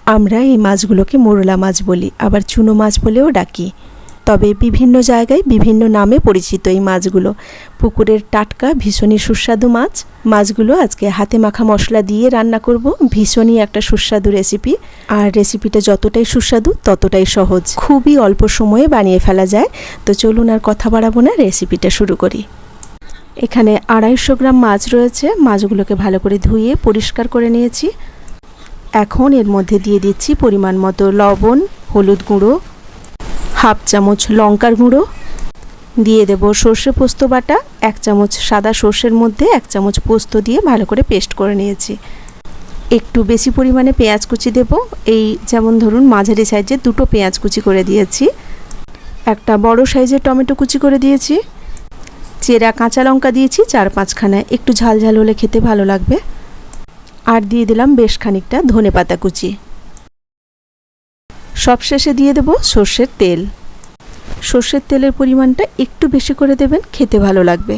আমরা এই মাছগুলোকে মোরলা মাছ বলি, আবার চুনো মাছ বলেও ডাকি। তবে বিভিন্ন জায়গায় বিভিন্ন নামে পরিচিত এই মাছগুলো। পুকুরের টাটকা ভীষণই সুস্বাদু মাছ। মাছগুলো আজকে হাতে মাখা মশলা দিয়ে রান্না করব। ভীষণই একটা সুস্বাদু রেসিপি, আর রেসিপিটা যতটাই সুস্বাদু ততটাই সহজ, খুবই অল্প সময়ে বানিয়ে ফেলা যায়। তো চলুন আর কথা বাড়াবো না, রেসিপিটা শুরু করি। এখানে 250 গ্রাম মাছ রয়েছে। মাছগুলোকে ভালো করে ধুয়ে পরিষ্কার করে নিয়েছি। এখন এর মধ্যে দিয়ে দিচ্ছি পরিমাণ মতো লবণ, হলুদ গুঁড়ো, হাফ চামচ লঙ্কার গুঁড়ো, দিয়ে দেব সর্ষে পোস্ত বাটা। 1 চামচ সাদা সর্ষের মধ্যে 1 চামচ পোস্ত দিয়ে ভালো করে পেস্ট করে নিয়েছি। একটু বেশি পরিমাণে পেঁয়াজ কুচি দেব। এই যেমন ধরুন মাঝারি সাইজের 2টো পেঁয়াজ কুচি করে দিয়েছি। একটা বড় সাইজের টমেটো কুচি করে দিয়েছি। চেরা কাঁচা লঙ্কা দিয়েছি 4-5খানা, একটু ঝাল ঝাল হলে খেতে ভালো লাগবে। আর দিয়ে দিলাম বেশ খানিকটা ধনেপাতা কুচি। সবশেষে দিয়ে দেব সর্ষের তেল। সর্ষের তেলের পরিমাণটা একটু বেশি করে দেবেন, খেতে ভালো লাগবে।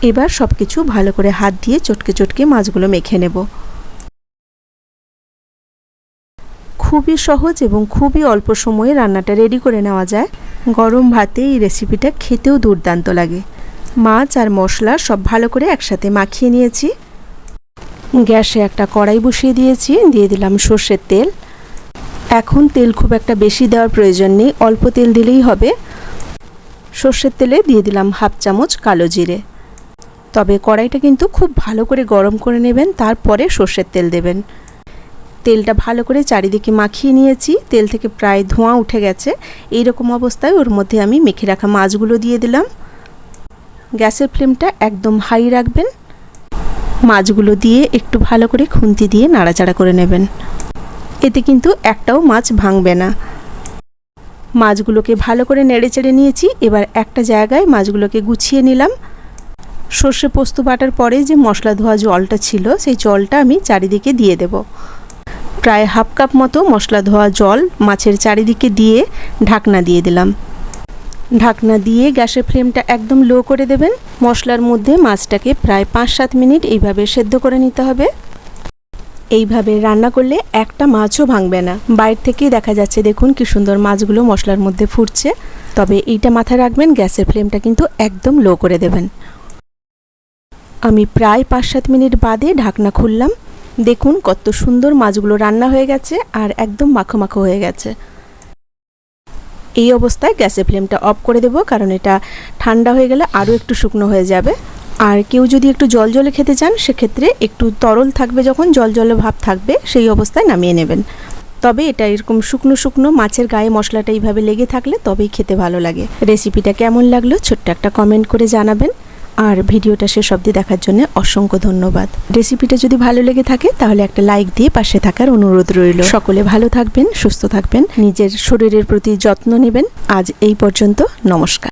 এবার সব কিছু ভালো করে হাত দিয়ে চটকে চটকে মাছগুলো মেখে নেব। খুবই সহজ এবং খুবই অল্প সময়ে রান্নাটা রেডি করে নেওয়া যায়। গরম ভাতে এই রেসিপিটা খেতেও দুর্দান্ত লাগে। মাছ আর মশলা সব ভালো করে একসাথে মাখিয়ে নিয়েছি। গ্যাসে একটা কড়াই বসিয়ে দিয়েছি, দিয়ে দিলাম সর্ষের তেল। এখন তেল খুব একটা বেশি দেওয়ার প্রয়োজন নেই, অল্প তেল দিলেই হবে। সর্ষের তেলে দিয়ে দিলাম হাফ চামচ কালো জিরে। তবে কড়াইটা কিন্তু খুব ভালো করে গরম করে নেবেন, তারপরে সর্ষের তেল দেবেন। তেলটা ভালো করে চারিদিকে মাখিয়ে নিয়েছি। তেল থেকে প্রায় ধোঁয়া উঠে গেছে। এই রকম অবস্থায় ওর মধ্যে আমি মেখে রাখা মাছগুলো দিয়ে দিলাম। গ্যাসের ফ্লেমটা একদম হাই রাখবেন। মাছগুলো দিয়ে একটু ভালো করে খুন্তি দিয়ে নাড়াচাড়া করে নেবেন। এতে কিন্তু একটাও মাছ ভাঙবে না। মাছগুলোকে ভালো করে নেড়েচেড়ে নিয়েছি। এবার একটা জায়গায় মাছগুলোকে গুছিয়ে নিলাম। সর্ষে পোস্ত বাটার পরে যে মশলা ধোয়া জলটা ছিল, সেই জলটা আমি চারিদিকে দিয়ে দেব। প্রায় হাফ কাপ মতো মশলা ধোয়া জল মাছের চারিদিকে দিয়ে ঢাকনা দিয়ে দিলাম। ঢাকনা দিয়ে গ্যাসের ফ্লেমটা একদম লো করে দেবেন। মশলার মধ্যে মাছটাকে প্রায় 5-7 মিনিট এইভাবে সেদ্ধ করে নিতে হবে। এইভাবে রান্না করলে একটা মাছও ভাঙবে না। বাইরে থেকেই দেখা যাচ্ছে, দেখুন কি সুন্দর মাছগুলো মশলার মধ্যে ফুটছে। তবে এইটা মাথায় রাখবেন, গ্যাসের ফ্লেমটা কিন্তু একদম লো করে দেবেন। আমি প্রায় 5-7 মিনিট বাদে ঢাকনা খুললাম। দেখুন কত সুন্দর মাছগুলো রান্না হয়ে গেছে আর একদম মাখো মাখো হয়ে গেছে। এই অবস্থায় গ্যাসের ফ্লেমটা অফ করে দেব, কারণ এটা ঠান্ডা হয়ে গেলে আরও একটু শুকনো হয়ে যাবে। আর কেউ যদি একটু জল জলে খেতে চান, সেক্ষেত্রে একটু তরল থাকবে, যখন জল জলে ভাব থাকবে সেই অবস্থায় নামিয়ে নেবেন। তবে এটা এরকম শুকনো শুকনো মাছের গায়ে মশলাটা এইভাবে লেগে থাকলে তবেই খেতে ভালো লাগে। রেসিপিটা কেমন লাগলো ছোট্ট একটা কমেন্ট করে জানাবেন। আর ভিডিওটা শেষ অবধি দেখার জন্য অসংখ্য ধন্যবাদ। রেসিপিটা যদি ভালো লেগে থাকে তাহলে একটা লাইক দিয়ে পাশে থাকার অনুরোধ রইল। সকলে ভালো থাকবেন, সুস্থ থাকবেন, নিজের শরীরের প্রতি যত্ন নেবেন। আজ এই পর্যন্ত, নমস্কার।